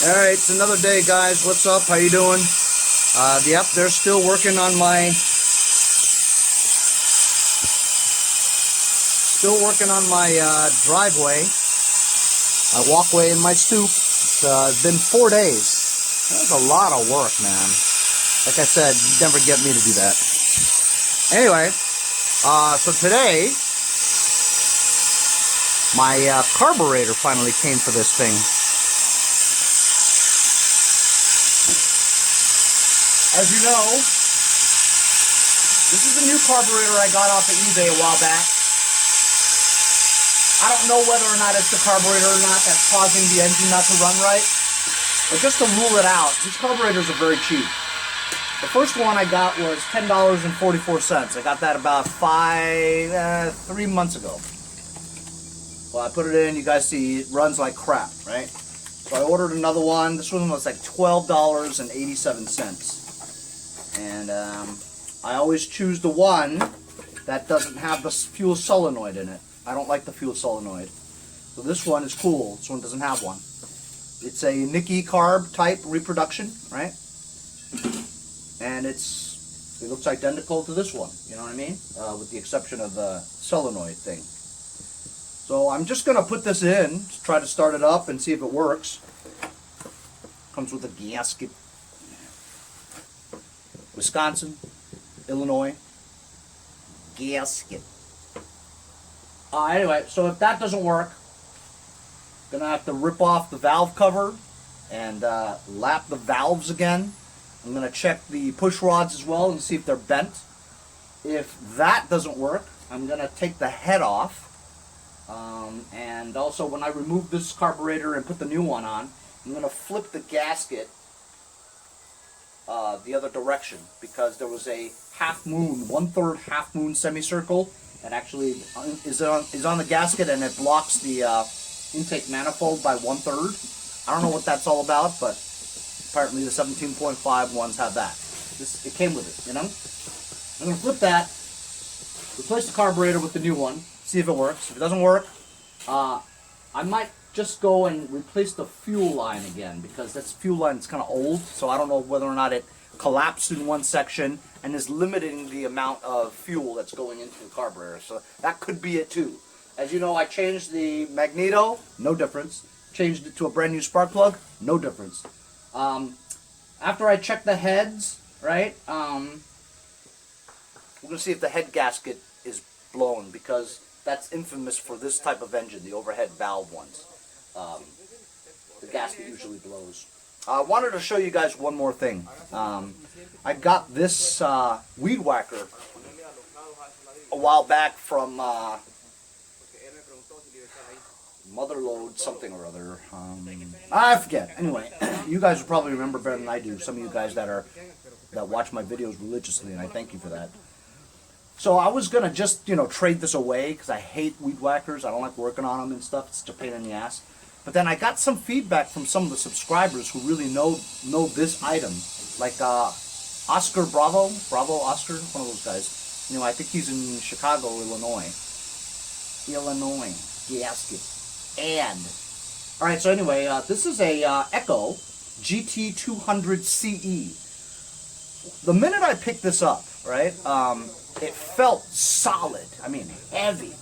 Alright, it's another day, guys. What's up? How you doing? Yep, they're still working on my driveway, my walkway and my stoop. It's been 4 days. That's a lot of work, man. Like I said, you never get me to do that. Anyway, so today, my carburetor finally came for this thing. As you know, this is a new carburetor I got off of eBay a while back. I don't know whether or not it's the carburetor or not that's causing the engine not to run right. But just to rule it out, these carburetors are very cheap. The first one I got was $10.44. I got that about 3 months ago. Well, I put it in, you guys see, it runs like crap, right? So I ordered another one. This one was like $12.87. And I always choose the one that doesn't have the fuel solenoid in it. I don't like the fuel solenoid. So this one is cool. This one doesn't have one. It's a Nicky carb type reproduction, right? And it looks identical to this one, you know what I mean? With the exception of the solenoid thing. So I'm just going to put this in, to try to start it up and see if it works. Comes with a gasket. Wisconsin, Illinois, gasket. Anyway, so if that doesn't work, I'm gonna have to rip off the valve cover and lap the valves again. I'm gonna check the push rods as well and see if they're bent. If that doesn't work, I'm gonna take the head off. And also, when I remove this carburetor and put the new one on, I'm gonna flip the gasket the other direction, because there was a half moon, 1/3 half moon semicircle, and actually is on the gasket, and it blocks the intake manifold by 1/3. I don't know what that's all about, but apparently the 17.5 ones have that. It came with it, you know. I'm gonna flip that, replace the carburetor with the new one, see if it works. If it doesn't work, I might just go and replace the fuel line again, because this fuel line is kind of old, so I don't know whether or not it collapsed in one section and is limiting the amount of fuel that's going into the carburetor. So that could be it too. As you know, I changed the magneto, no difference. Changed it to a brand new spark plug, no difference. After I check the heads, right, we're going to see if the head gasket is blown, because that's infamous for this type of engine, the overhead valve ones. The gasket usually blows. I wanted to show you guys one more thing. I got this weed whacker a while back from Motherload something or other. I forget. Anyway, you guys will probably remember better than I do. Some of you guys that watch my videos religiously, and I thank you for that. So I was gonna just, trade this away, because I hate weed whackers. I don't like working on them and stuff. It's such a pain in the ass. But then I got some feedback from some of the subscribers who really know this item, like Oscar Bravo Oscar, one of those guys. I think he's in Chicago, Illinois. Gasket. And all right. So anyway, this is a Echo GT200CE. The minute I picked this up, right, it felt solid. I mean, heavy.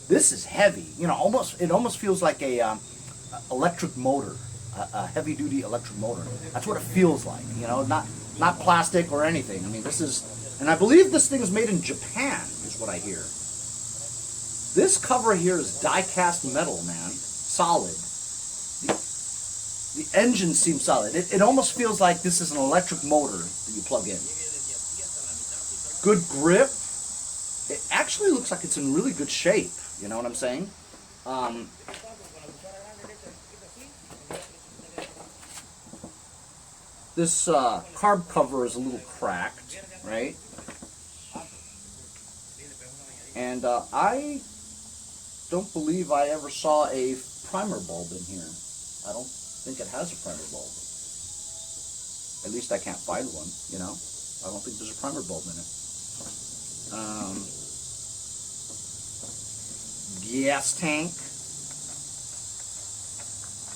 This is heavy. It almost feels like a electric motor, a heavy-duty electric motor. That's what it feels like. Not plastic or anything. I mean, this is, and I believe this thing is made in Japan, is what I hear. This cover here is die-cast metal, man. Solid. The engine seems solid. It almost feels like this is an electric motor that you plug in. Good grip. It actually looks like it's in really good shape. You know what I'm saying? This carb cover is a little cracked, right? And I don't believe I ever saw a primer bulb in here. I don't think it has a primer bulb. At least I can't find one, I don't think there's a primer bulb in it. Gas tank.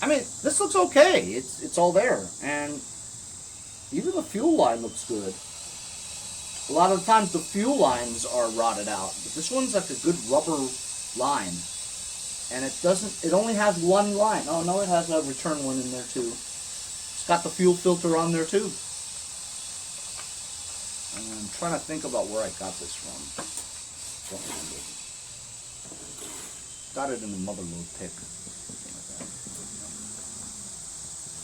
I mean, this looks okay. It's all there, and even the fuel line looks good. A lot of the times the fuel lines are rotted out, but this one's like a good rubber line, and it doesn't. It only has one line. Oh no, it has a return one in there too. It's got the fuel filter on there too. And I'm trying to think about where I got this from. Don't remember. Got it in the motherload pick.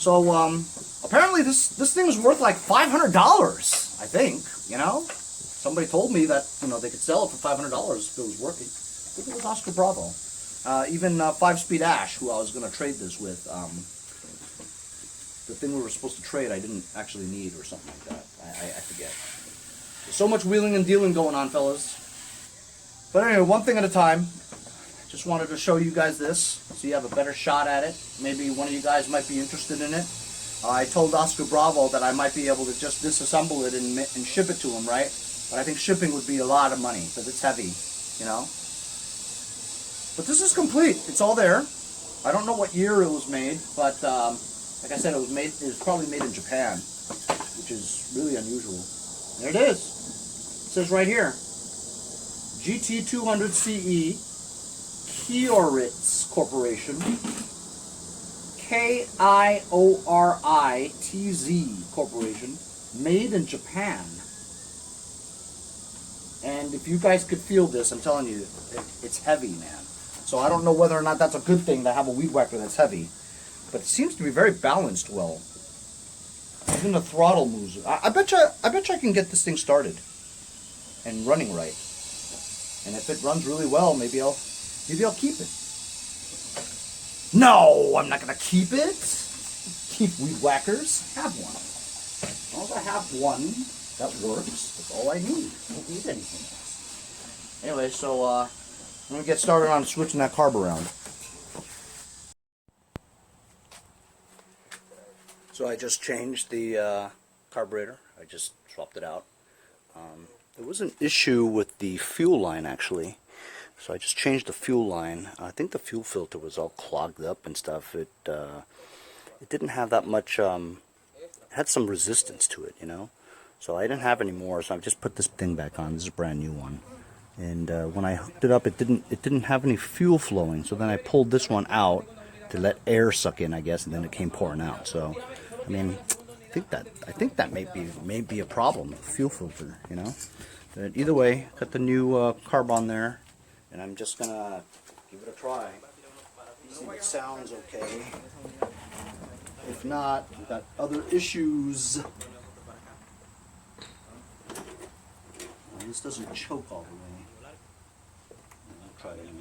So apparently this thing is worth like $500. I think, you know. Somebody told me that, you know, they could sell it for $500 if it was working. I think it was Oscar Bravo. Even 5-Speed Ash, who I was going to trade this with, the thing we were supposed to trade I didn't actually need or something like that. I forget. There's so much wheeling and dealing going on, fellas. But anyway, one thing at a time. Just wanted to show you guys this so you have a better shot at it. Maybe one of you guys might be interested in it. I told Oscar Bravo that I might be able to just disassemble it and ship it to him, right? But I think shipping would be a lot of money because it's heavy, you know? But this is complete. It's all there. I don't know what year it was made, but like I said, it was probably made in Japan, which is really unusual. There it is. It says right here, GT200CE, Keyway Corporation, KIORITZ Corporation, made in Japan. And if you guys could feel this, I'm telling you, it's heavy, man. So I don't know whether or not that's a good thing to have a weed whacker that's heavy, but it seems to be very balanced well. Even the throttle moves. I bet you I can get this thing started and running right. And if it runs really well, maybe I'll keep it. No, I'm not gonna keep it. Keep weed whackers. Have one. As long as I have one that works, that's all I need. I don't need anything else. Anyway, so I'm gonna get started on switching that carb around. So I just changed the carburetor. I just swapped it out. There was an issue with the fuel line actually. So I just changed the fuel line. I think the fuel filter was all clogged up and stuff. It didn't have that much, it had some resistance to it, you know. So I didn't have any more, so I just put this thing back on. This is a brand new one. And when I hooked it up, it didn't have any fuel flowing. So then I pulled this one out to let air suck in, I guess, and then it came pouring out. So, I mean, I think that may be a problem, fuel filter, you know. But either way, got the new carb on there. And I'm just gonna give it a try. See if it sounds okay. If not, we've got other issues. Well, this doesn't choke all the way. I'll try it anyway.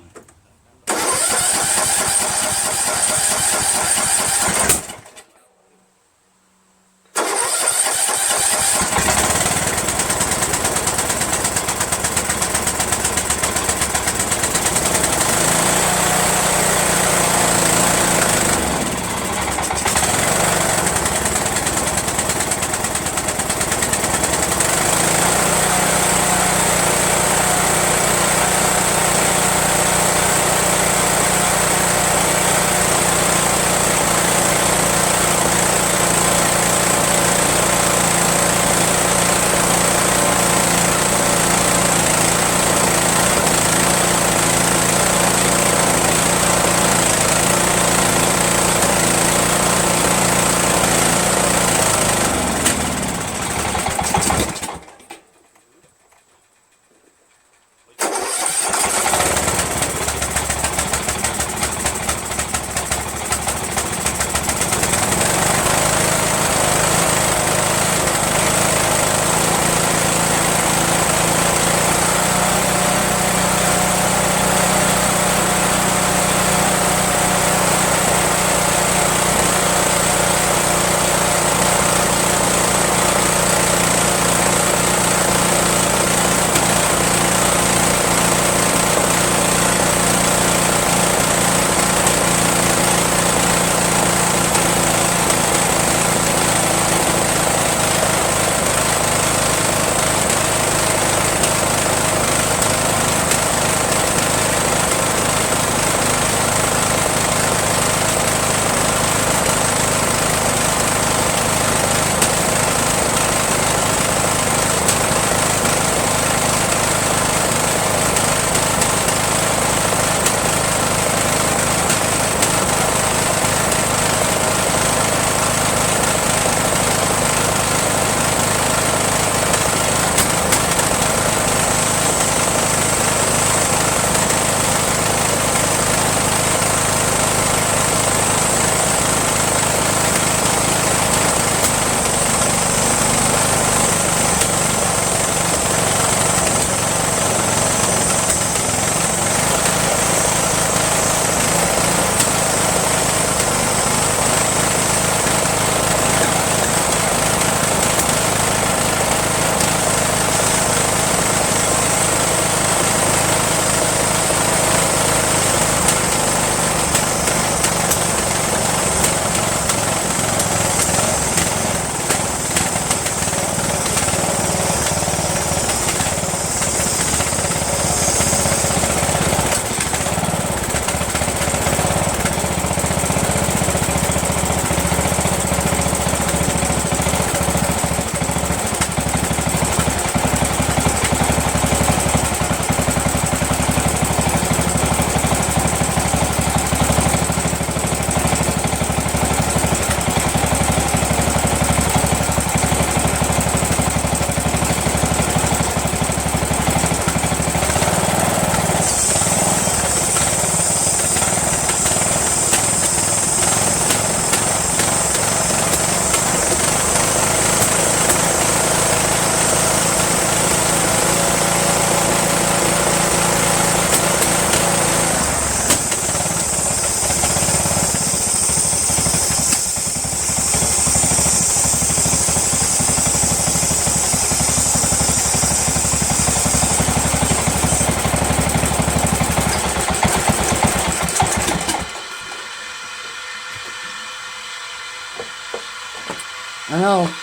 Well,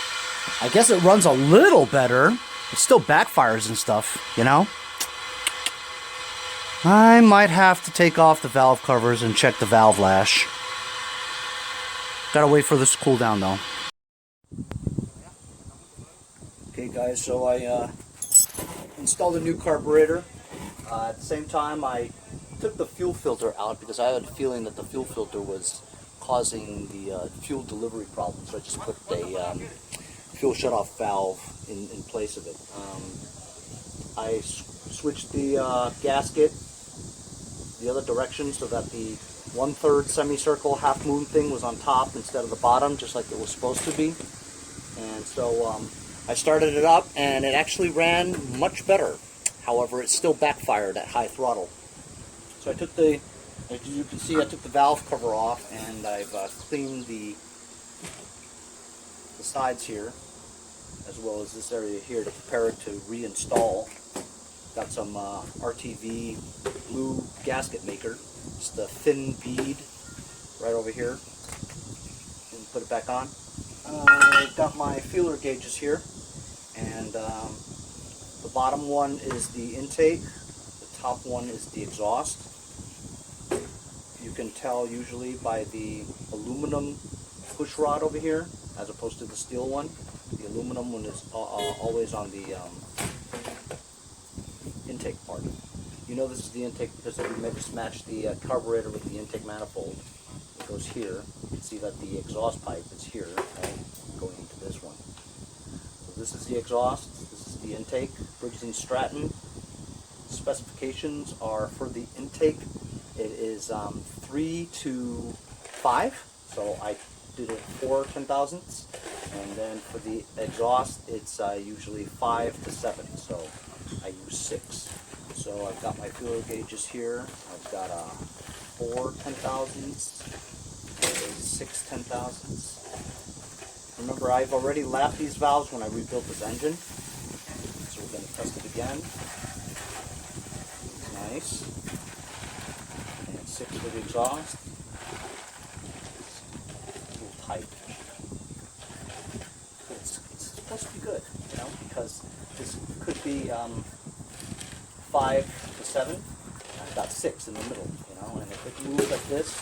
I guess it runs a little better. It still backfires and stuff, you know? I might have to take off the valve covers and check the valve lash. Gotta wait for this to cool down though. Okay guys, so I installed a new carburetor. At the same time I took the fuel filter out because I had a feeling that the fuel filter was causing the fuel delivery problem. So I just put a fuel shutoff valve in place of it. I switched the gasket the other direction so that the 1/3 semicircle half moon thing was on top instead of the bottom, just like it was supposed to be. And so I started it up and it actually ran much better. However, it still backfired at high throttle. So I took the, as you can see, I took the valve cover off and I've cleaned the sides here, as well as this area here, to prepare it to reinstall. Got some RTV blue gasket maker, just a thin bead right over here, and put it back on. I've got my feeler gauges here, and the bottom one is the intake, the top one is the exhaust. You can tell usually by the aluminum push rod over here as opposed to the steel one. The aluminum one is always on the intake part. You know this is the intake because if you mismatch the carburetor with the intake manifold, it goes here. You can see that the exhaust pipe is here, right, going into this one. So this is the exhaust, this is the intake. Briggs & Stratton specifications are for the intake. It is 3 to 5, so I did it 4 10,000ths, and then for the exhaust it's usually 5 to 7, so I use 6. So I've got my feeler gauges here. I've got 4 10,000ths, 6 10,000ths. Remember, I've already lapped these valves when I rebuilt this engine, so we're going to test it again. Nice. And 6 for the exhaust. It's a little tight. It's supposed to be good, you know, because this could be 5 to 7. I've got 6 in the middle, you know, and if it moves like this,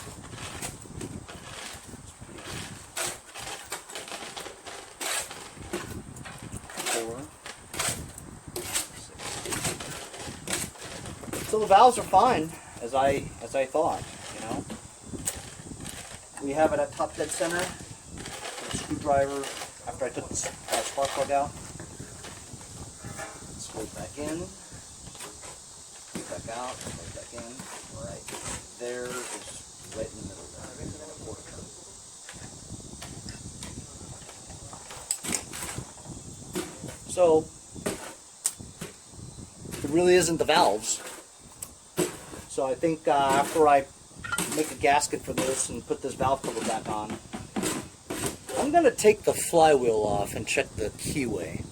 so the valves are fine, as I thought, you know. We have it at top dead center. The screwdriver, after I took the spark plug out, screw it back in, back out, back in. Right there is right in the middle there. And then a quarter turn. So it really isn't the valves. So I think after I make a gasket for this and put this valve cover back on, I'm going to take the flywheel off and check the keyway.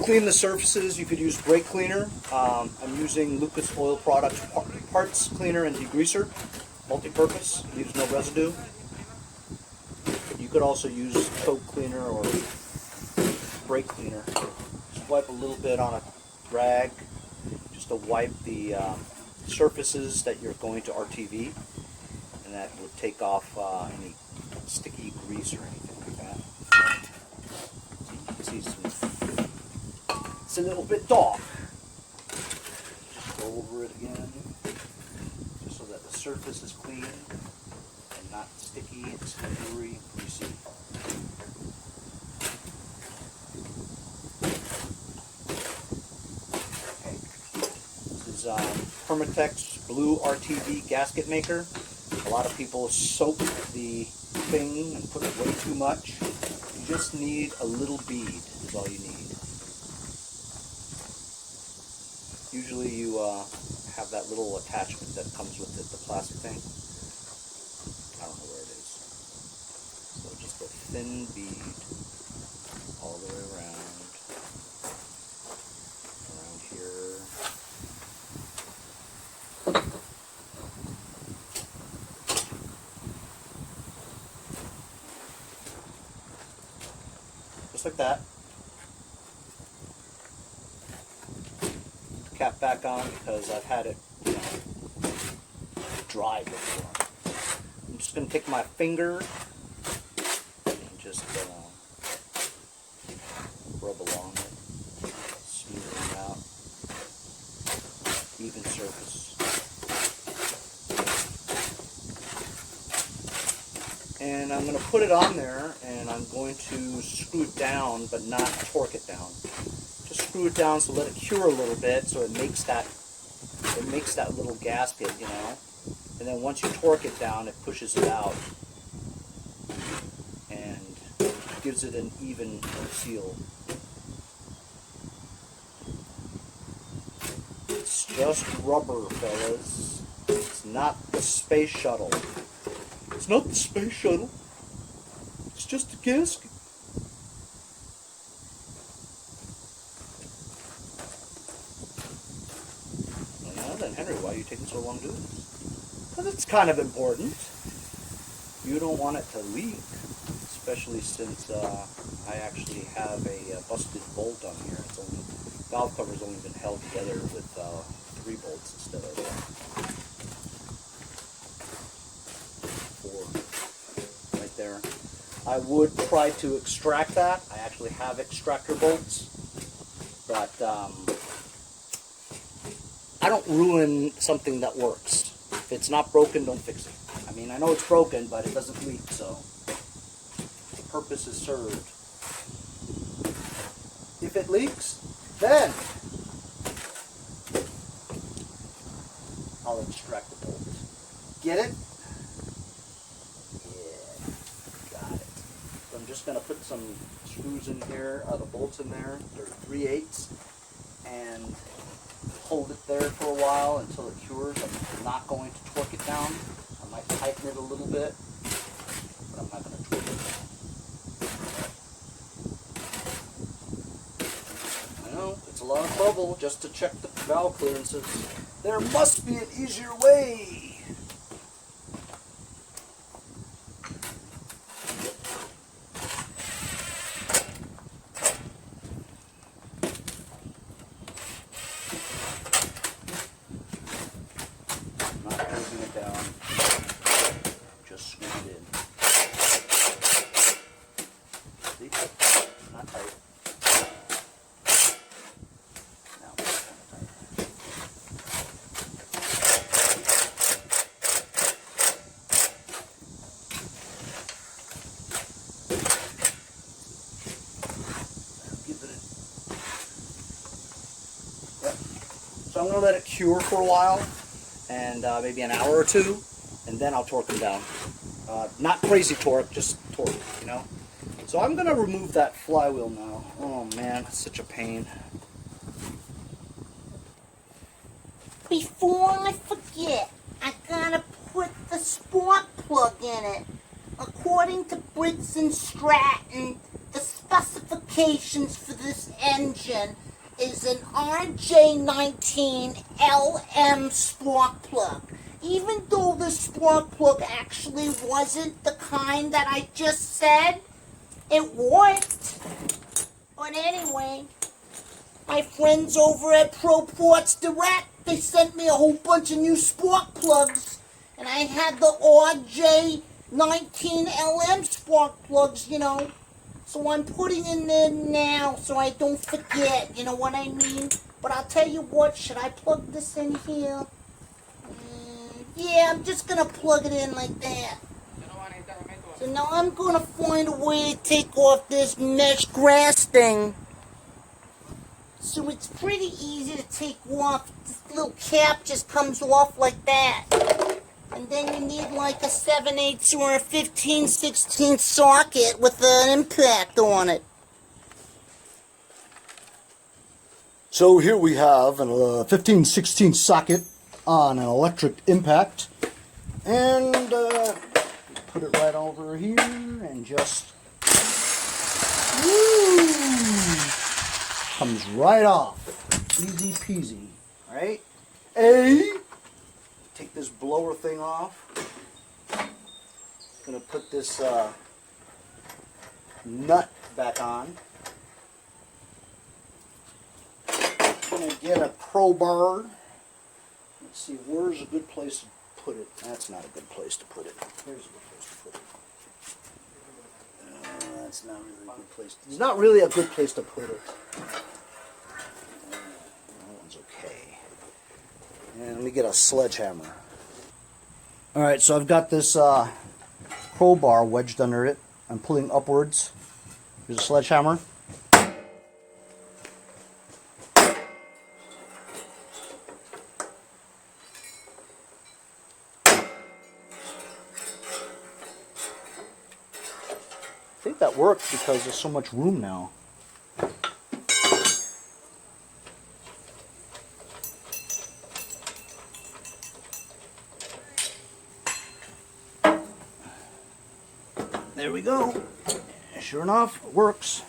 Clean the surfaces. You could use brake cleaner. I'm using Lucas Oil Products parts cleaner and degreaser, multi-purpose, leaves no residue. You could also use coat cleaner or brake cleaner. Just wipe a little bit on a rag, just to wipe the surfaces that you're going to RTV, and that would take off any sticky grease or anything like that. You can see it's a little bit dark. Just go over it again, just so that the surface is clean and not sticky and slippery, greasy. Okay. This is Permatex Blue RTV gasket maker. A lot of people soak the thing and put way too much. You just need a little bead is all you need. Usually you have that little attachment that comes with it, the plastic thing. I don't know where it is. So just a thin bead all the way around here. like that. Put the cap back on because I've had it, you know, dry before. I'm just going to take my finger and just rub along it, smoothing it out, even surface. And I'm going to put it on there, and I'm going to screw it down, but not torque it down. Just screw it down, so let it cure a little bit, so it makes that little gasket, you know. And then once you torque it down, it pushes it out and gives it an even seal. It's just rubber, fellas. It's not the space shuttle. It's not the space shuttle. It's just a gasket. Well, now then, Henry, why are you taking so long to do this? Because it's kind of important. You don't want it to leak, especially since I actually have a busted bolt on here. It's only, valve cover's only been held together with 3 bolts instead of 4 right there. I would try to extract that. I actually have extractor bolts, but I don't ruin something that works. If it's not broken, don't fix it. I mean, I know it's broken, but it doesn't leak, so the purpose is served. If it leaks, then I'll extract the bolt. Get it? Yeah, got it. So I'm just going to put some screws in here, the bolts in there. They're 3/8, and hold it there for a while until it cures. I'm not going to torque it down. I might tighten it a little bit, but I'm not going to torque it down. I know, it's a lot of trouble just to check the valve clearances. There must be an easier way. So I'm going to let it cure for a while, and maybe an hour or two, and then I'll torque them down. Not crazy torque, just torque, you know. So I'm going to remove that flywheel now. Oh man, it's such a pain. Before I forget, I gotta put the spark plug in it. According to Briggs and Stratton, the specifications for this engine is an RJ19LM spark plug. Even though the spark plug actually wasn't the kind that I just said, it worked. But anyway, my friends over at ProPorts Direct, they sent me a whole bunch of new spark plugs, and I had the RJ19LM spark plugs, you know. So I'm putting in there now so I don't forget, you know what I mean? But I'll tell you what, should I plug this in here? Yeah, I'm just going to plug it in like that. So now I'm going to find a way to take off this mesh grass thing. So it's pretty easy to take off. This little cap just comes off like that. And then you need like a 7/8 or a 15/16 socket with an impact on it. So here we have a 15/16 socket on an electric impact, and put it right over here and just comes right off, easy peasy. All right, take this blower thing off. Gonna put this nut back on. gonna get a crowbar. Let's see, where's a good place to put it? That's not a good place to put it. Here's a good place to put it. That's not really a good place. It's not really a good place to put it. That one's okay. And let me get a sledgehammer. Alright, so I've got this crowbar wedged under it. I'm pulling upwards. Here's a sledgehammer. I think that works because there's so much room now. There we go. Sure enough, it works.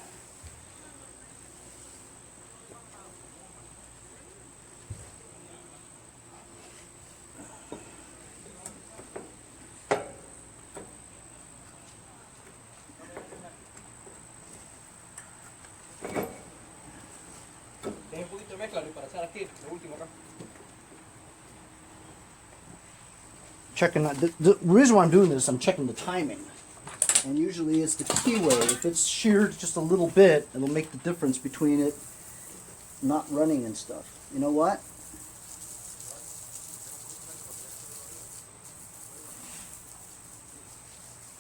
Checking the reason why I'm doing this, I'm checking the timing. And usually it's the keyway. If it's sheared just a little bit, it'll make the difference between it not running and stuff. You know what?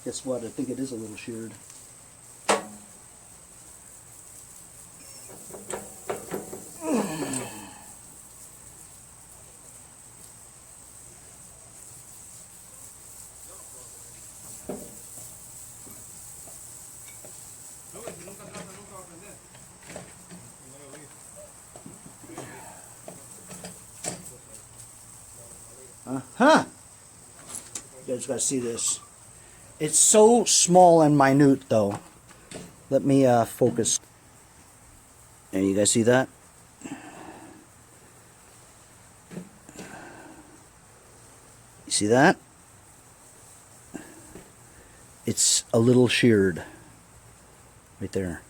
Guess what? I think it is a little sheared. Huh? You guys gotta see this. It's so small and minute though. Let me focus. And you guys see that? You see that? It's a little sheared. Right there.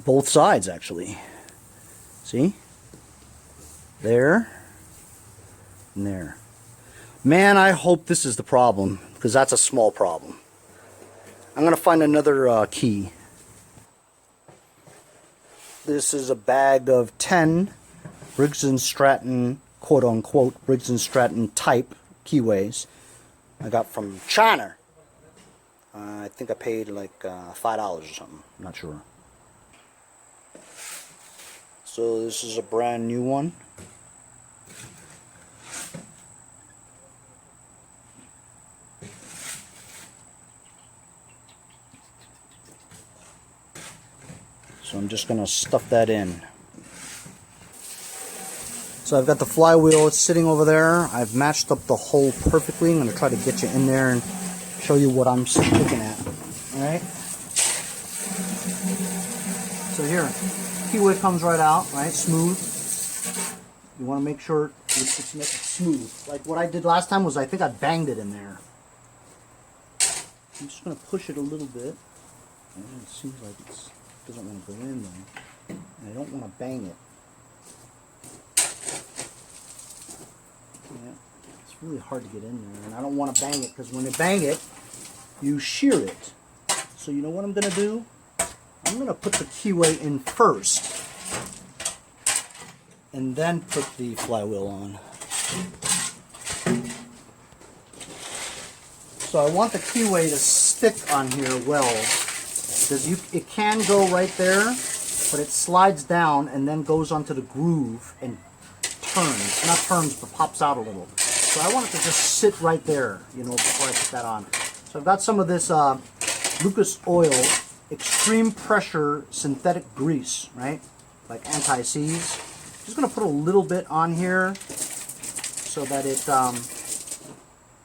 Both sides actually. See? There. And there. Man, I hope this is the problem, because that's a small problem. I'm going to find another key. This is a bag of 10 Briggs & Stratton, quote-unquote, Briggs & Stratton type keyways I got from China. I think I paid like $5 or something. I'm not sure. So this is a brand new one. So I'm just going to stuff that in. So I've got the flywheel, it's sitting over there. I've matched up the hole perfectly. I'm going to try to get you in there and show you what I'm looking at. Alright? So here. Keyway comes right out, right? Smooth. You want to make sure it's smooth. Like what I did last time was I think I banged it in there. I'm just going to push it a little bit. And it seems like it doesn't want to go in there. And I don't want to bang it. Yeah, it's really hard to get in there. And I don't want to bang it because when you bang it, you shear it. So you know what I'm going to do? I'm going to put the keyway in first and then put the flywheel on. So I want the keyway to stick on here well, because it can go right there, but it slides down and then goes onto the groove and turns. Not turns, but pops out a little. So I want it to just sit right there, you know, before I put that on. So I've got some of this Lucas Oil extreme pressure synthetic grease, right? Like anti-seize. Just going to put a little bit on here so that it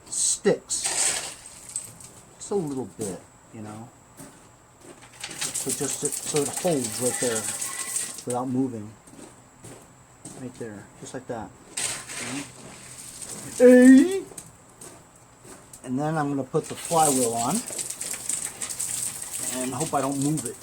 sticks. Just a little bit, you know. So it holds right there without moving. Right there, just like that. Okay. And then I'm going to put the flywheel on. and hope I don't move it.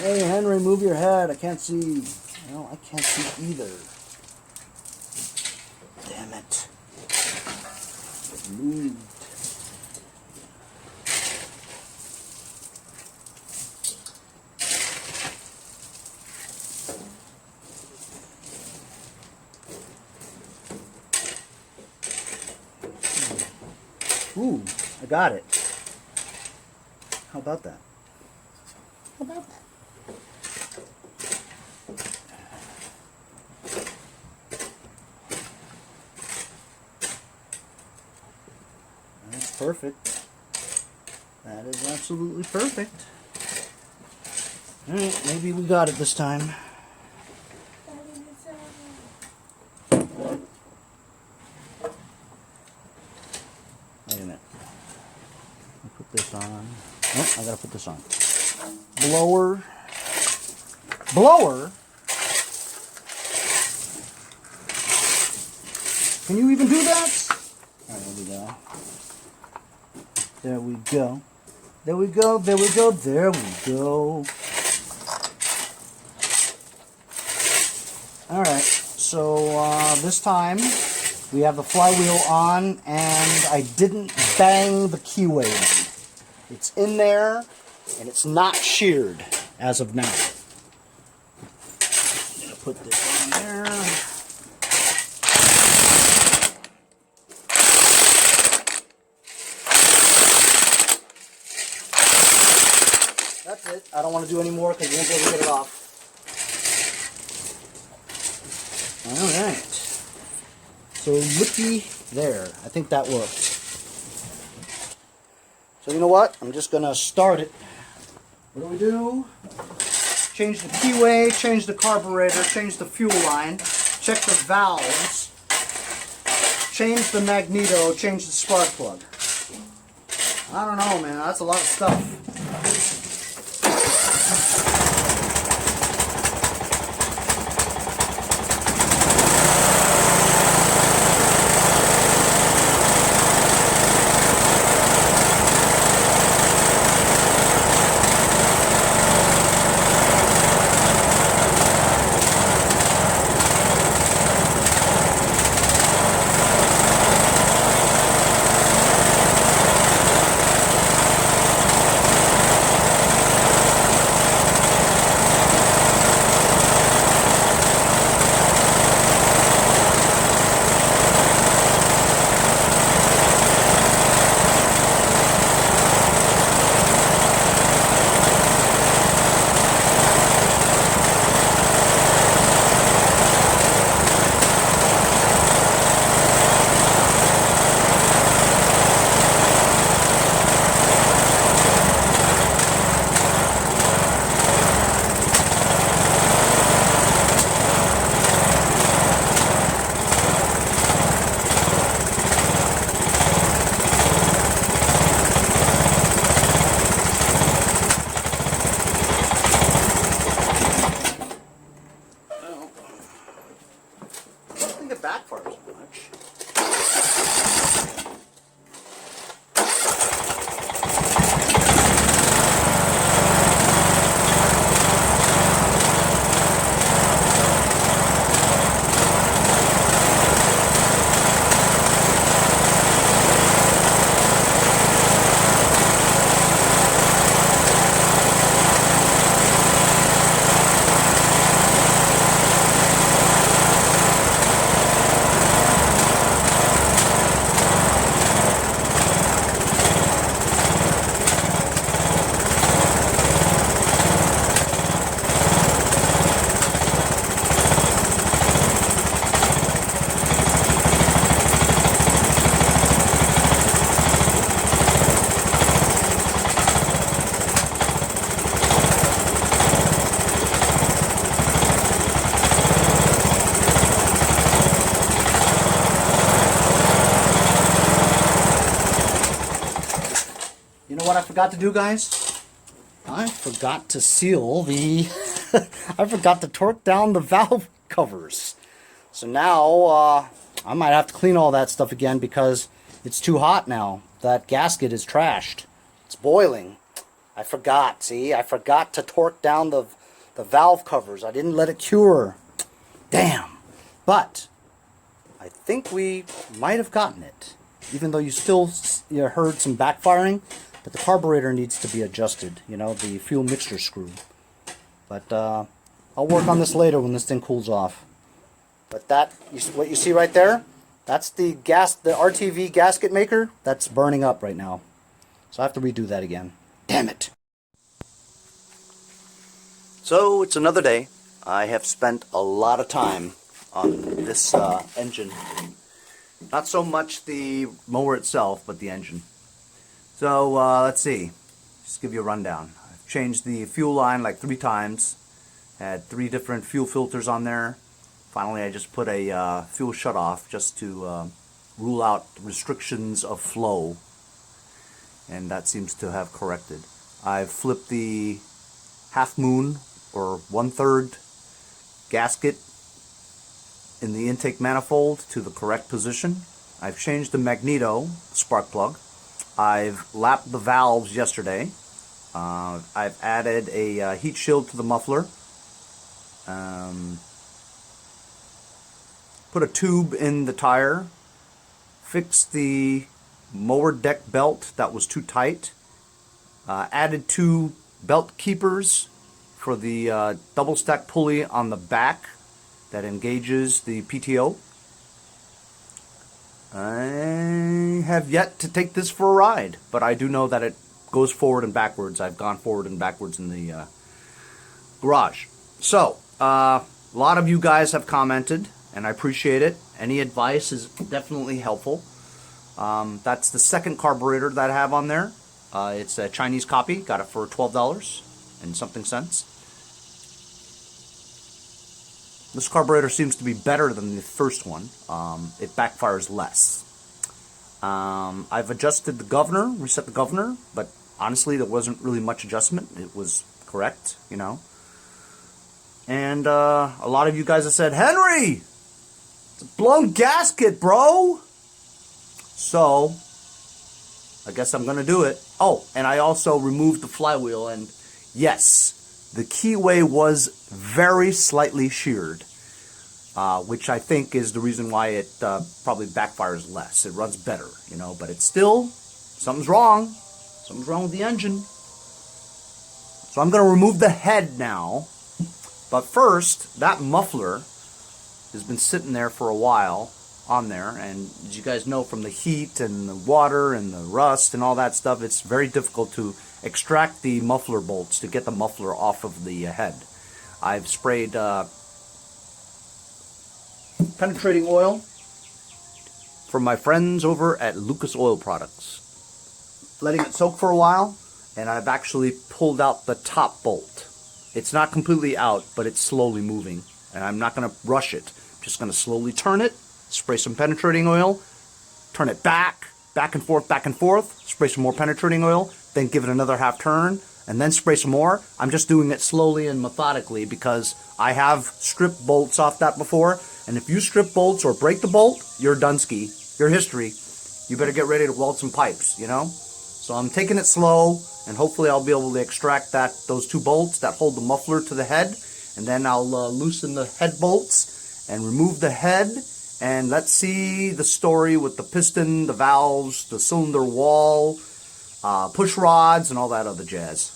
Hey Henry, move your head. I can't see. No, I can't see either. Damn it. It moved. Ooh, I got it. How about that? How about that? That's perfect. That is absolutely perfect. Alright, maybe we got it this time. Wait a minute. I'll put this on. Oh, I gotta put this on. Blower. Blower? Can you even do that? Alright, there we go. There we go. There we go, there we go, there we go. Alright, so this time we have the flywheel on and I didn't bang the keyway in. It's in there and it's not sheared as of now. I'm going to put this on there. That's it. I don't want to do any more because you won't be able to get it off. Alright. So looky there. I think that worked. So you know what? I'm just going to start it. What do? Change the keyway, change the carburetor, change the fuel line, check the valves, change the magneto, change the spark plug. I don't know, man. That's a lot of stuff. what I forgot to do, guys? I forgot to seal the... I forgot to torque down the valve covers. So now I might have to clean all that stuff again because it's too hot now. That gasket is trashed. It's boiling. I forgot, see? I forgot to torque down the valve covers. I didn't let it cure. Damn. But I think we might have gotten it. Even though you still heard some backfiring, but the carburetor needs to be adjusted. You know, the fuel mixture screw. But I'll work on this later when this thing cools off. But that, what you see right there, that's the RTV gasket maker. That's burning up right now. So I have to redo that again. Damn it. So it's another day. I have spent a lot of time on this engine. Not so much the mower itself, but the engine. So let's see. Just give you a rundown. I've changed the fuel line like 3 times. Had 3 different fuel filters on there. Finally, I just put a fuel shutoff just to rule out restrictions of flow. And that seems to have corrected. I've flipped the half moon or 1/3 gasket in the intake manifold to the correct position. I've changed the magneto spark plug. I've lapped the valves yesterday. I've added a heat shield to the muffler. Put a tube in the tire. Fixed the mower deck belt that was too tight. Added 2 belt keepers for the double stack pulley on the back that engages the PTO. I have yet to take this for a ride, but I do know that it goes forward and backwards. I've gone forward and backwards in the garage. So, a lot of you guys have commented, and I appreciate it. Any advice is definitely helpful. That's the second carburetor that I have on there. It's a Chinese copy. Got it for $12 and something cents. This carburetor seems to be better than the first one. It backfires less. I've adjusted the governor, reset the governor, but honestly there wasn't really much adjustment. It was correct, you know. And a lot of you guys have said, Henry, it's a blown gasket, bro. So I guess I'm going to do it. Oh, and I also removed the flywheel, and yes, the Keyway was very slightly sheared, which I think is the reason why it probably backfires less. It runs better, you know, but it's still, something's wrong. Something's wrong with the engine. So I'm going to remove the head now. But first, that muffler has been sitting there for a while on there, and as you guys know from the heat and the water and the rust and all that stuff, it's very difficult to extract the muffler bolts to get the muffler off of the head. I've sprayed penetrating oil from my friends over at Lucas Oil Products. Letting it soak for a while, and I've actually pulled out the top bolt. It's not completely out, but it's slowly moving, and I'm not going to rush it. I'm just going to slowly turn it, spray some penetrating oil, turn it back and forth, spray some more penetrating oil, then give it another half turn, and then spray some more. I'm just doing it slowly and methodically because I have stripped bolts off that before, and if you strip bolts or break the bolt, you're doneski. You're history. You better get ready to weld some pipes, you know? So I'm taking it slow, and hopefully I'll be able to extract those 2 bolts that hold the muffler to the head, and then I'll loosen the head bolts and remove the head, and let's see the story with the piston, the valves, the cylinder wall, push rods, and all that other jazz.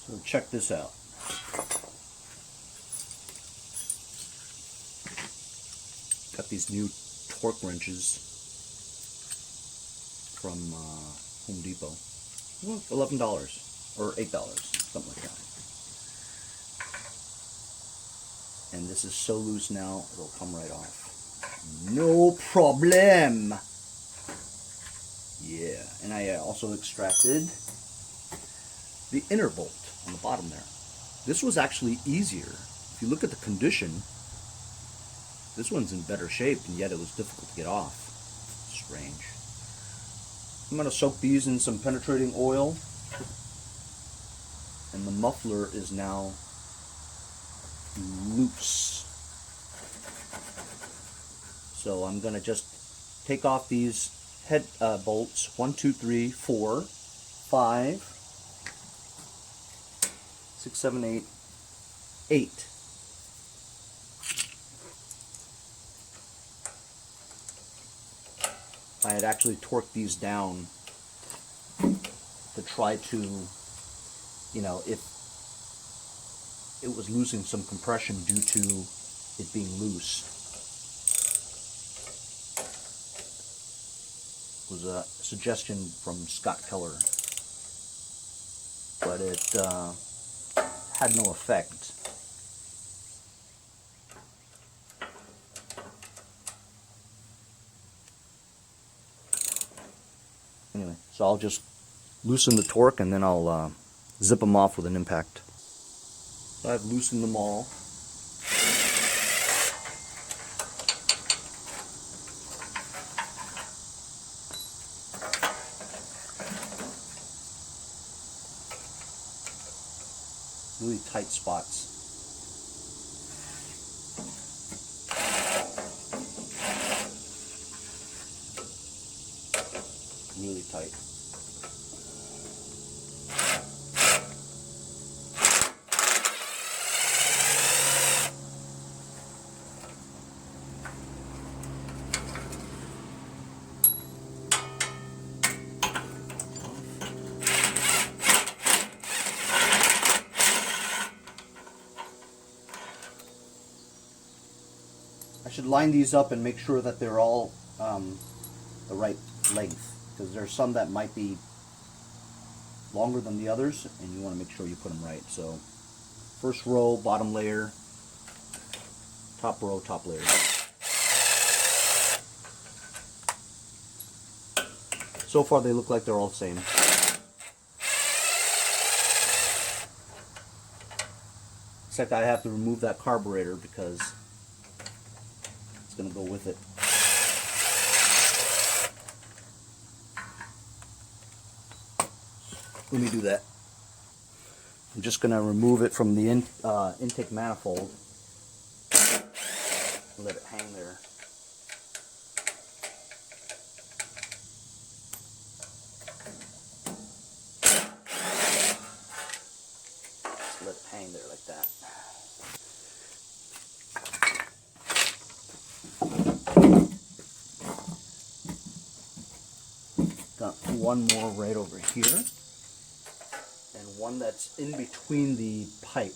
So check this out. Got these new torque wrenches from Home Depot. Well, $11 or $8, something like that. And this is so loose now, it'll come right off. No problem. Yeah, and I also extracted the inner bolt on the bottom there. This was actually easier. If you look at the condition, this one's in better shape, and yet it was difficult to get off. range. I'm going to soak these in some penetrating oil, and the muffler is now loose. So I'm going to just take off these head bolts, 1, 2, 3, 4, 5, 6, 7, 8, 8. I had actually torqued these down to try to, you know, if it was losing some compression due to it being loose. It was a suggestion from Scott Keller, but it had no effect. Anyway, so I'll just loosen the torque and then I'll zip them off with an impact. So I've loosened them all. Really tight spots. Really tight. I should line these up and make sure that they're all the right length, because there's some that might be longer than the others and you want to make sure you put them right. So first row, bottom layer, top row, top layer. So far they look like they're all the same. Except I have to remove that carburetor because it's going to go with it. Let me do that. I'm just going to remove it from the intake manifold. Let it hang there. Just let it hang there like that. Got one more right over here. And one that's in between the pipe.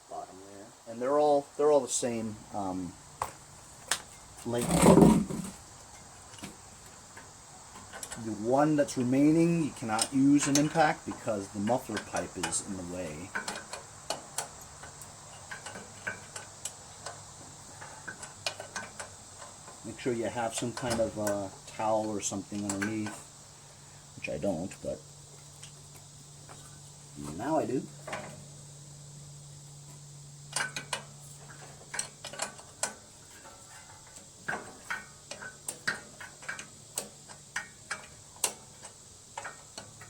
Bottom there, and they're all the same length. The one that's remaining, you cannot use an impact because the muffler pipe is in the way. Make sure you have some kind of towel or something underneath, which I don't, but now I do.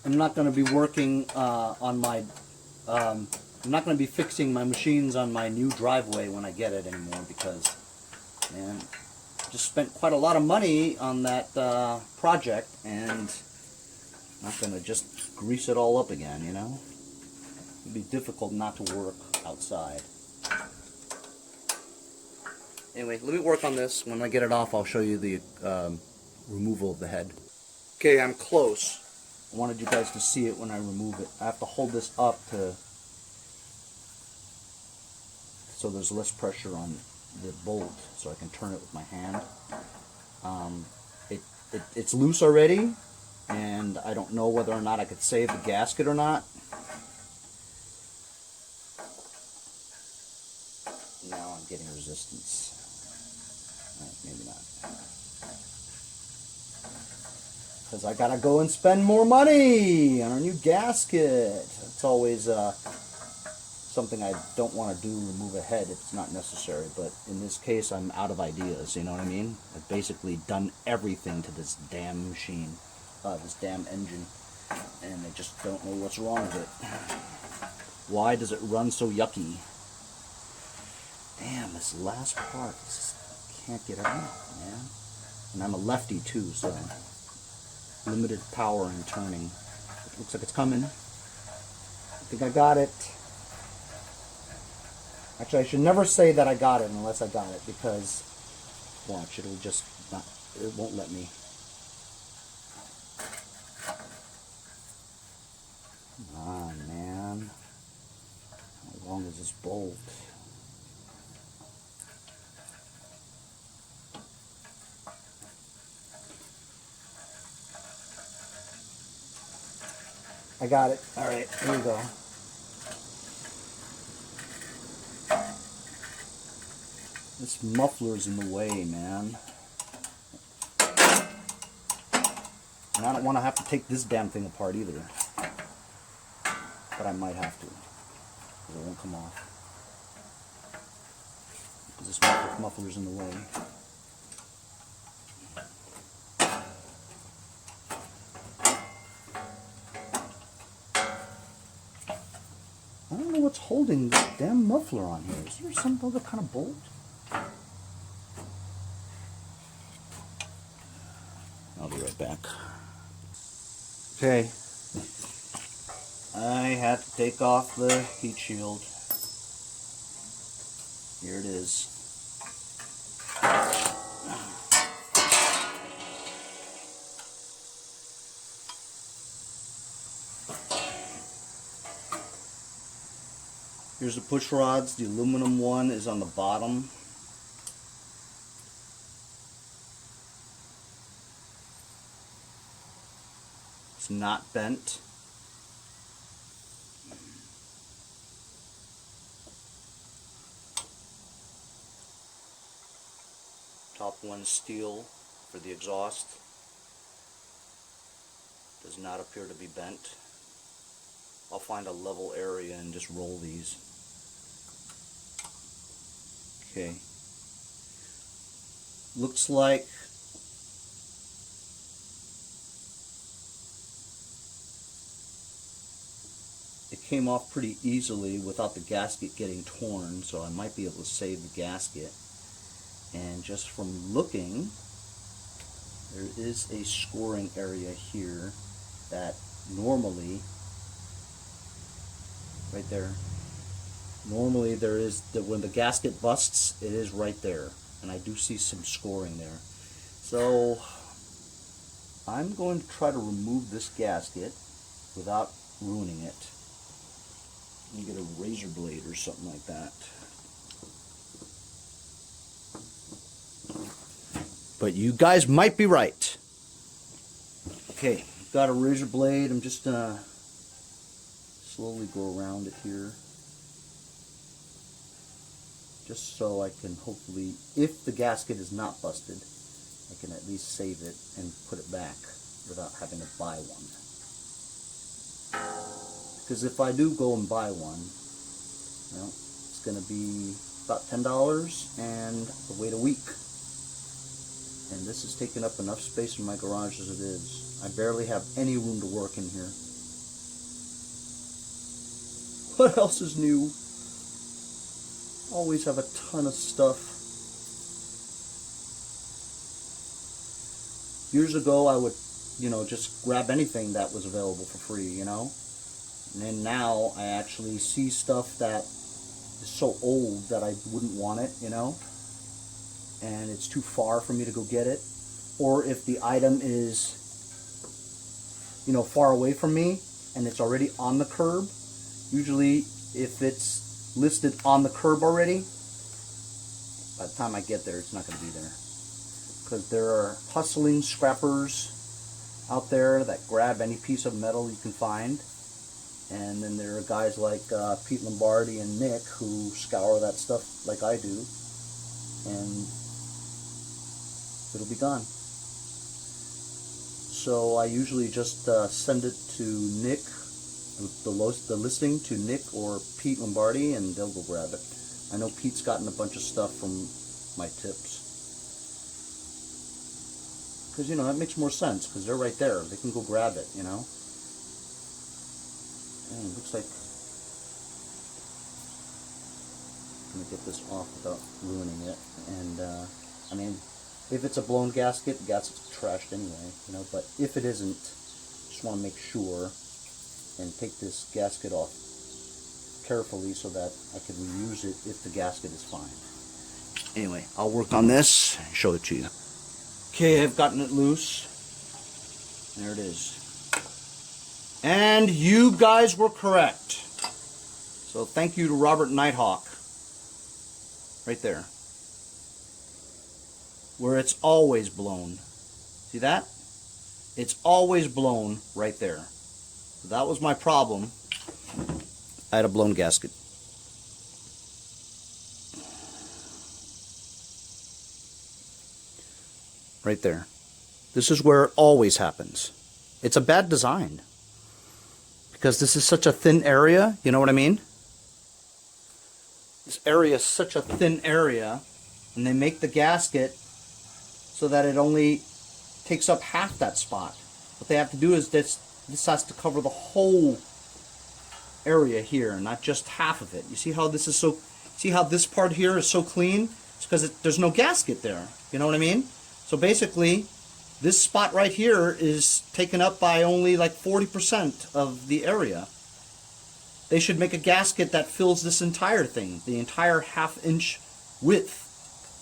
I'm not going to be working on my, I'm not going to be fixing my machines on my new driveway when I get it anymore because, man, just spent quite a lot of money on that project, and I'm not going to just grease it all up again, you know? It'd be difficult not to work outside. Anyway, let me work on this. When I get it off, I'll show you the removal of the head. Okay, I'm close. I wanted you guys to see it when I remove it. I have to hold this up so there's less pressure on the bolt, so I can turn it with my hand. It's loose already, and I don't know whether or not I could save the gasket or not. Now I'm getting resistance. Maybe not. because I gotta go and spend more money on a new gasket. It's always something I don't want to do, remove a head if it's not necessary, but in this case I'm out of ideas, you know what I mean? I've basically done everything to this damn machine, this damn engine, and I just don't know what's wrong with it. Why does it run so yucky? Damn, this last part, just can't get it out, man. And I'm a lefty too, so limited power in turning. It looks like it's coming. I think I got it. Actually, I should never say that I got it unless I got it, because watch, it'll just not, it won't let me. Come on, man. How long is this bolt? I got it. All right, here we go. This muffler's in the way, man. And I don't want to have to take this damn thing apart either. But I might have to, because it won't come off. Because this muffler's in the way. I don't know what's holding this damn muffler on here. Is there some other kind of bolt? I'll be right back. Okay. I had to take off the heat shield. Here it is. Here's the push rods. The aluminum one is on the bottom. It's not bent. Top one steel for the exhaust. Does not appear to be bent. I'll find a level area and just roll these. Okay. Looks like it came off pretty easily without the gasket getting torn, so I might be able to save the gasket. And just from looking, there is a scoring area here that normally, right there, normally there is, when the gasket busts, it is right there. And I do see some scoring there. So I'm going to try to remove this gasket without ruining it. You get a razor blade or something like that. But you guys might be right. Okay, got a razor blade. I'm just gonna slowly go around it here, just so I can hopefully, if the gasket is not busted, I can at least save it and put it back without having to buy one. Because if I do go and buy one, well, it's going to be about $10 and I'll wait a week. And this is taking up enough space in my garage as it is. I barely have any room to work in here. What else is new? Always have a ton of stuff. Years ago I would, just grab anything that was available for free, And then now I actually see stuff that is so old that I wouldn't want it, And it's too far for me to go get it. Or if the item is, far away from me and it's already on the curb, usually if it's listed on the curb already, by the time I get there, it's not going to be there. Because there are hustling scrappers out there that grab any piece of metal you can find. And then there are guys like Pete Lombardi and Nick who scour that stuff like I do. And it'll be gone. so I usually just send it to Nick, the listing to Nick or Pete Lombardi, and they'll go grab it. I know Pete's gotten a bunch of stuff from my tips. Because, you know, that makes more sense, because they're right there. They can go grab it, you know. And it looks like I'm going to get this off without ruining it. And, I mean, if it's a blown gasket, the gasket's trashed anyway, you know. But if it isn't, just want to make sure and take this gasket off carefully so that I can reuse it if the gasket is fine. Anyway, I'll work on this and show it to you. Okay, I've gotten it loose. There it is. And you guys were correct. So thank you to Robert Nighthawk. Right there. Where it's always blown. See that? It's always blown right there. So that was my problem. I had a blown gasket. Right there. This is where it always happens. It's a bad design. Because this is such a thin area, you know what I mean? This area is such a thin area, and they make the gasket so that it only takes up half that spot. What they have to do is this has to cover the whole area here, not just half of it. You see how this is so, see how this part here is so clean? It's because there's no gasket there, you know what I mean? So basically, this spot right here is taken up by only like 40% of the area. They should make a gasket that fills this entire thing. The entire half-inch width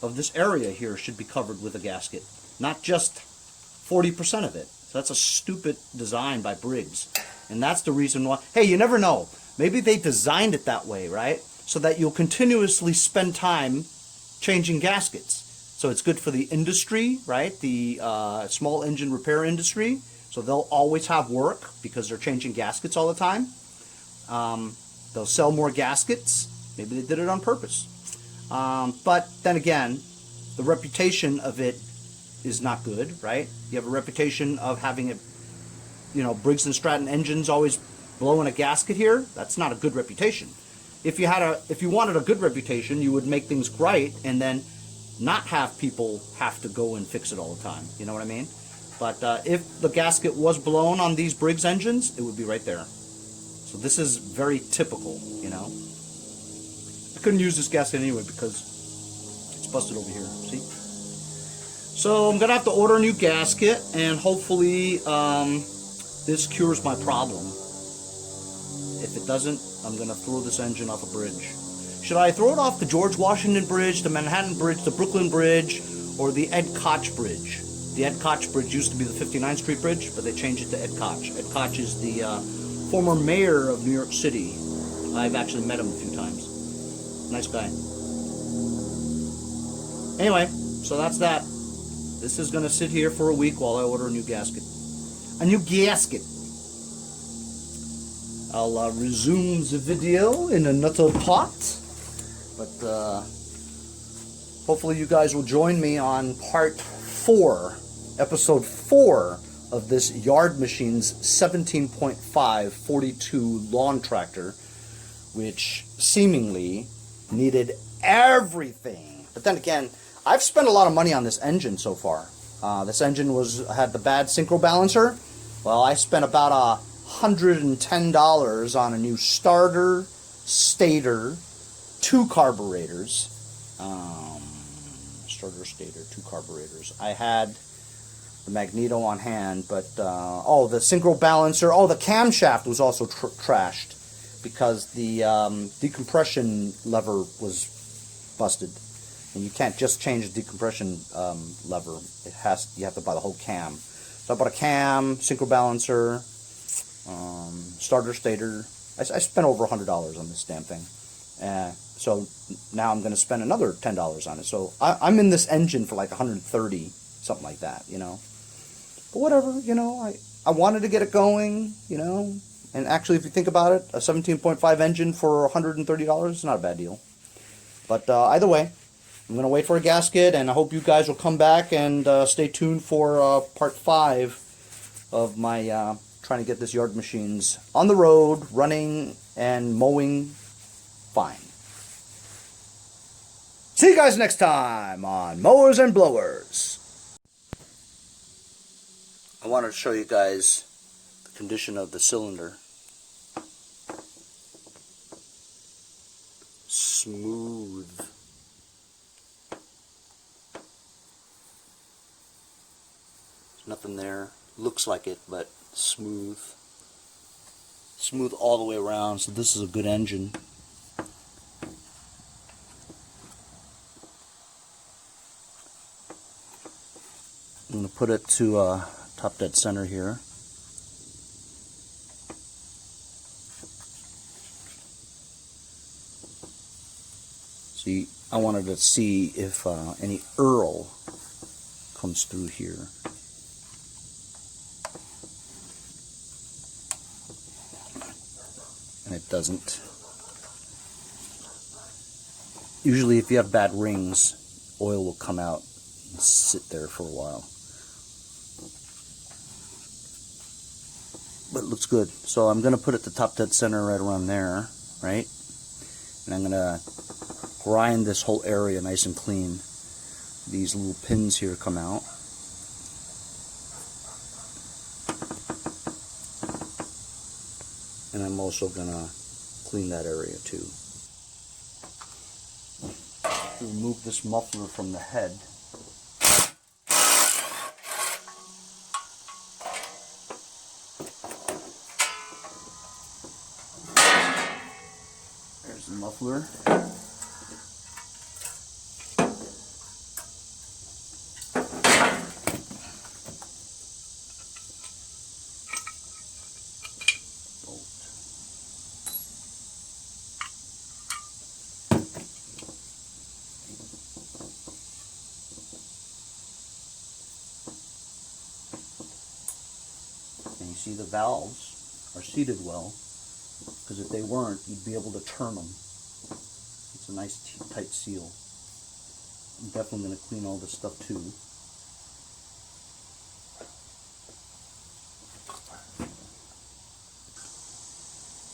of this area here should be covered with a gasket, not just 40% of it. So that's a stupid design by Briggs. And that's the reason why, hey, you never know. Maybe they designed it that way, right? So that you'll continuously spend time changing gaskets. So it's good for the industry, right? The small engine repair industry. So they'll always have work because they're changing gaskets all the time. They'll sell more gaskets. Maybe they did it on purpose. But then again, the reputation of it is not good, right? You have a reputation of having it, you know, Briggs & Stratton engines always blowing a gasket here. That's not a good reputation. If you wanted a good reputation, you would make things right and then not have people have to go and fix it all the time. You know what I mean? But if the gasket was blown on these Briggs engines, it would be right there. So this is very typical, you know. I couldn't use this gasket anyway because it's busted over here, see? So I'm gonna have to order a new gasket, and hopefully this cures my problem. If it doesn't, I'm gonna throw this engine off a bridge. Should I throw it off the George Washington Bridge, the Manhattan Bridge, the Brooklyn Bridge, or the Ed Koch Bridge? The Ed Koch Bridge used to be the 59th Street Bridge, but they changed it to Ed Koch. Ed Koch is the former mayor of New York City. I've actually met him a few times. Nice guy. Anyway, so that's that. This is going to sit here for a week while I order a new gasket. A new gasket. I'll resume the video in another part. But hopefully you guys will join me on part 4, episode 4 of this Yard Machines 17.5 42 lawn tractor, which seemingly needed everything. But then again, I've spent a lot of money on this engine so far. This engine had the bad synchro balancer. Well, I spent about $110 on a new starter, stator, 2 carburetors. Starter, stator, 2 carburetors. I had the magneto on hand, but oh, the synchro balancer, oh, the camshaft was also trashed because the decompression lever was busted, and you can't just change the decompression lever. You have to buy the whole cam. So I bought a cam, synchro balancer, starter, stator. I spent over $100 on this damn thing. So now I'm going to spend another $10 on it. So I'm in this engine for like 130, something like that, you know. But whatever, you know, I wanted to get it going, you know. And actually, if you think about it, a 17.5 engine for $130 is not a bad deal. But either way, I'm going to wait for a gasket, and I hope you guys will come back and stay tuned for part 5 of my trying to get this yard machines on the road, running and mowing fine. See you guys next time on Mowers and Blowers. I wanted to show you guys the condition of the cylinder. Smooth. There's nothing there. Looks like it, but smooth. Smooth all the way around, so this is a good engine. I'm going to put it to top dead center here. See, I wanted to see if any Earl comes through here. And it doesn't. Usually if you have bad rings, oil will come out and sit there for a while. But it looks good. So I'm going to put it to top dead center right around there, right? And I'm going to grind this whole area nice and clean. These little pins here come out. And I'm also going to clean that area too. Remove this muffler from the head. There's the muffler. And you see the valves are seated well, because if they weren't, you'd be able to turn them. It's a nice tight seal. I'm definitely going to clean all this stuff too.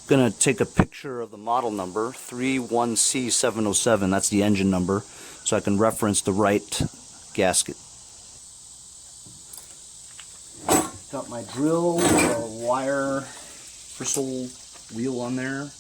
Going to take a picture of the model number 31C707. That's the engine number, so I can reference the right gasket. Got my drill, wire bristle wheel on there.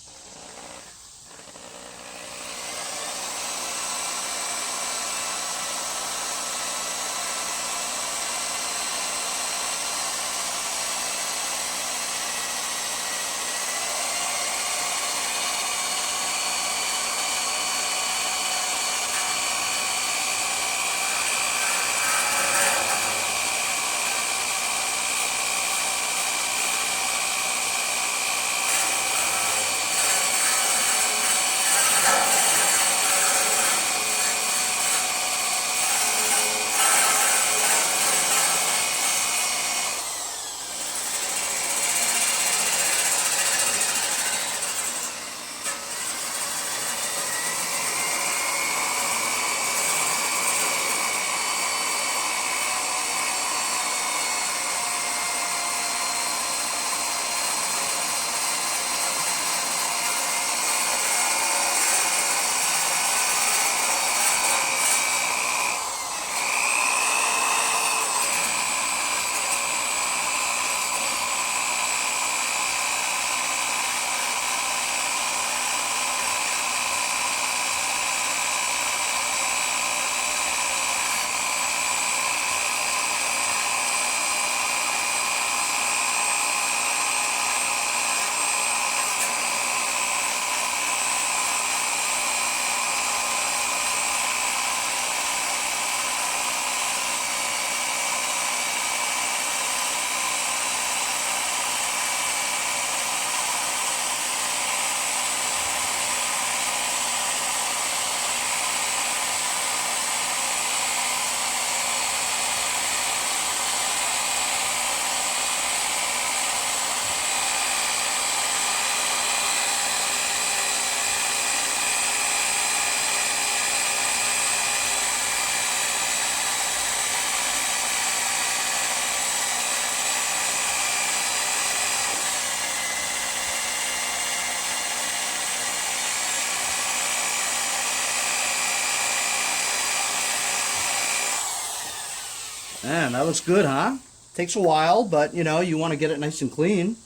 Man, that looks good, huh? Takes a while, but you know, you want to get it nice and clean.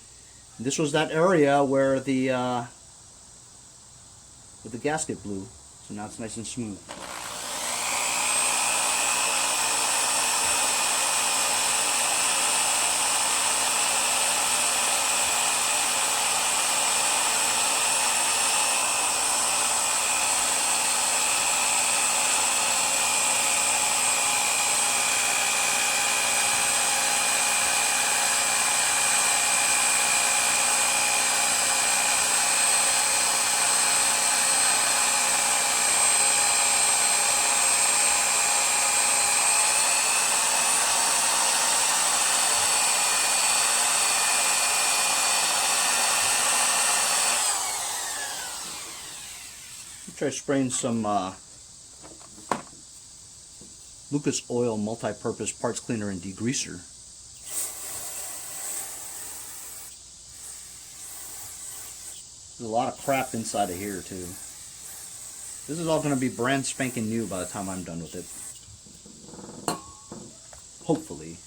This was that area where the gasket blew, so now it's nice and smooth. Try spraying some Lucas Oil multi-purpose parts cleaner and degreaser. There's a lot of crap inside of here too. This is all going to be brand spanking new by the time I'm done with it. Hopefully.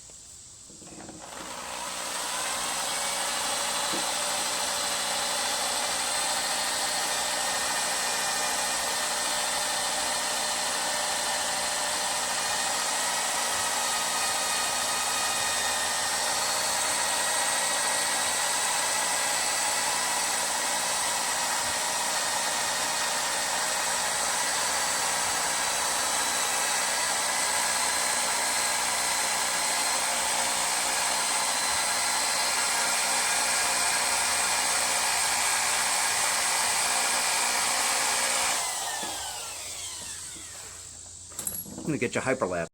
I'm gonna get you hyperlapse.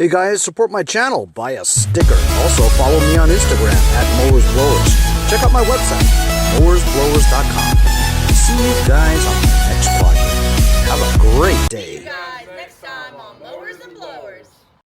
Hey guys, support my channel, buy a sticker. Also follow me on Instagram @MowersBlowers. Check out my website, mowersblowers.com. See you guys on the next project. Have a great day. See you guys next time on Mowers and Blowers.